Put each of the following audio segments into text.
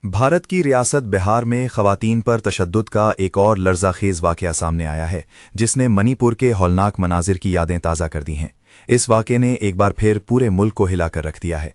भारत की रियासत बिहार में खवातीन पर तशद्दुद का एक और लर्ज़ाखेज़ वाक़या सामने आया है, जिसने मणिपुर के हौलनाक मनाजिर की यादें ताज़ा कर दी हैं। इस वाक़े ने एक बार फिर पूरे मुल्क को हिलाकर रख दिया है।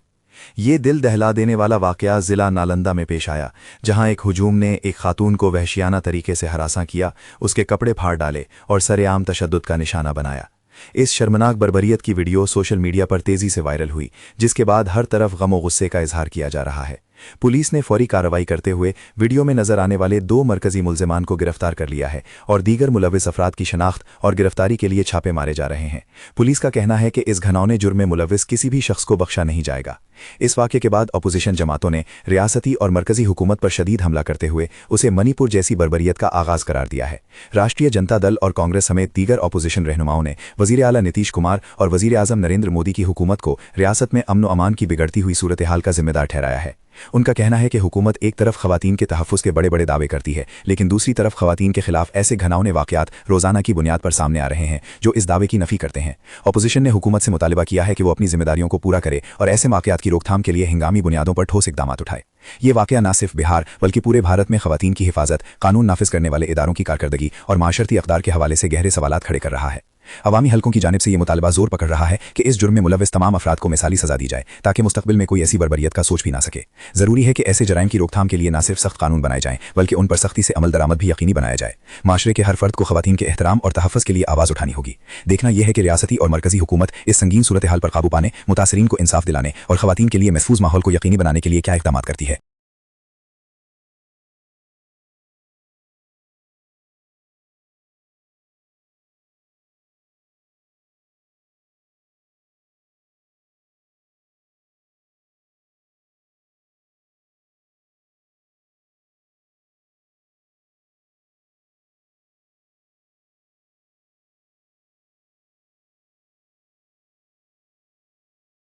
ये दिल दहला देने वाला वाक़या ज़िला नालंदा में पेश आया, जहां एक हुजूम ने एक खातून को वहशियाना तरीके से हरासा किया, उसके कपड़े फाड़ डाले और सरेआम तशद्दुद का निशाना बनाया। इस शर्मनाक बर्बरियत की वीडियो सोशल मीडिया पर तेज़ी से वायरल हुई, जिसके बाद हर तरफ गम और गुस्से का इजहार किया जा रहा है। पुलिस ने फौरी कार्रवाई करते हुए वीडियो में नजर आने वाले 2 मरकजी मुल्जिमान को गिरफ्तार कर लिया है और दीगर मुलविस अफराद की शनाख्त और गिरफ्तारी के लिए छापे मारे जा रहे हैं। पुलिस का कहना है कि इस घनौने जुर्म में मुलविस किसी भी शख्स को बख्शा नहीं जाएगा। इस वाक़े के बाद अपोजिशन जमातों ने रियासती और मरकजी हुकूमत पर शदीद हमला करते हुए उसे मणिपुर जैसी बर्बरियत का आगाज करार दिया है। राष्ट्रीय जनता दल और कांग्रेस समेत दीगर अपोजिशन रहनुमाओं ने वज़ीर आला नीतीश कुमार और वज़ीर आज़म नरेंद्र मोदी की हुकूमत को रियासत में अमन व अमान की बिगड़ती हुई सूरत हाल का जिम्मेदार ठहराया है। उनका कहना है कि हुकूमत एक तरफ खवातीन के तहफ़्फ़ुज़ के बड़े बड़े दावे करती है, लेकिन दूसरी तरफ खवातीन के खिलाफ ऐसे घनावने वाक़यात रोज़ाना की बुनियाद पर सामने आ रहे हैं जो इस दावे की नफ़ी करते हैं। अपोजिशन ने हुकूमत से मुतालिबा किया है कि वो अपनी जिम्मेदारियों को पूरा करे और ऐसे वाक़यात की रोकथाम के लिए हिंगामी बुनियादों पर ठोस इक़दामात उठाए। ये वाक़या न सिर्फ बिहार बल्कि पूरे भारत में खवातीन की हिफाजत, कानून नाफिज करने वाले इदारों की कारकर्दगी और माशरती अक़दार के हवाले से गहरे सवालात खड़े कर रहा है। अवामी हलकों की जानिब से ये मुतालबा जोर पकड़ रहा है कि इस जुर्म में मुलविस तमाम अफराद को मिसाली सजा दी जाए, ताकि मुस्तक़बिल में कोई ऐसी बर्बरियत का सोच भी ना सके। ज़रूरी है कि ऐसे जराइम की रोकथाम के लिए न सिर्फ सख्त कानून बनाए जाएं, बल्कि उन पर सख्ती से अमल दरामद भी यकीनी बनाया जाए। माशरे के हर फर्द को खवातीन के एहतराम और तहफ़्फ़ुज़ के लिए आवाज़ उठानी होगी। देखना यह है कि रियासती और मरकजी हुकूमत इस संगीन सूरत हाल पर काबू पाने, मुतासरीन को इंसाफ दिलाने और खवातीन के लिए महफूज माहौल को यकीनी बनाने के लिए क्या इक़दामात करती है।